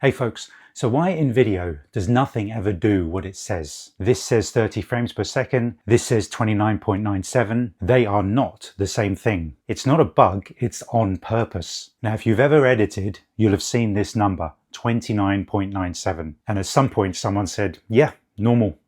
Hey folks, so why in video does nothing ever do what it says? This says 30 frames per second, this says 29.97. They are not the same thing. It's not a bug, it's on purpose. Now if you've ever edited, you'll have seen this number, 29.97. And at some point someone said, yeah, normal.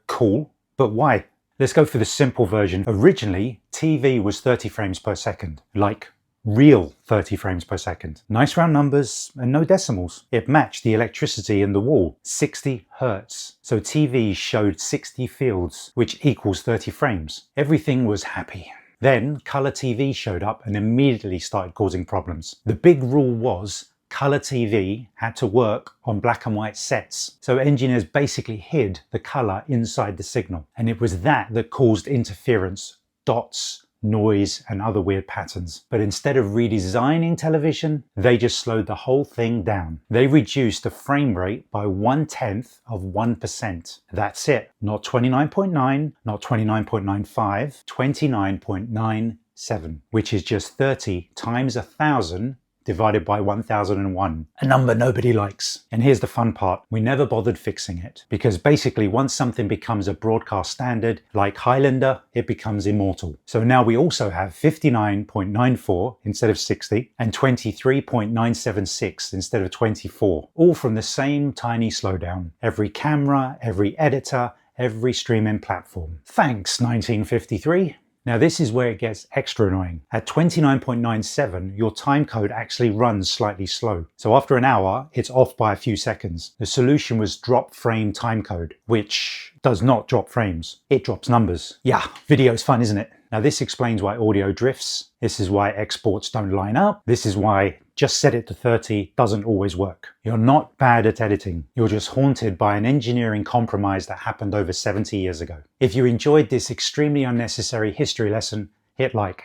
Cool, but why? Let's go for the simple version. Originally, TV was 30 frames per second, like real 30 frames per second. Nice round numbers and no decimals. It matched the electricity in the wall, 60 hertz. So TV showed 60 fields, which equals 30 frames. Everything was happy. Then color TV showed up and immediately started causing problems. The big rule was color TV had to work on black and white sets. So engineers basically hid the color inside the signal. And it was that caused interference, dots, noise and other weird patterns. But instead of redesigning television, they just slowed the whole thing down. They reduced the frame rate by 1/10 of 1%. That's it. Not 29.9, not 29.95, 29.97, which is just 30 times 1,000 divided by 1001, a number nobody likes. And here's the fun part, we never bothered fixing it, because basically once something becomes a broadcast standard, like Highlander, it becomes immortal. So now we also have 59.94 instead of 60, and 23.976 instead of 24, all from the same tiny slowdown. Every camera, every editor, every streaming platform. Thanks, 1953. Now this is where it gets extra annoying. At 29.97, your timecode actually runs slightly slow. So after an hour, it's off by a few seconds. The solution was drop frame timecode, which does not drop frames. It drops numbers. Yeah, video's fun, isn't it? Now this explains why audio drifts. This is why exports don't line up. This is why just set it to 30 doesn't always work. You're not bad at editing. You're just haunted by an engineering compromise that happened over 70 years ago. If you enjoyed this extremely unnecessary history lesson, hit like.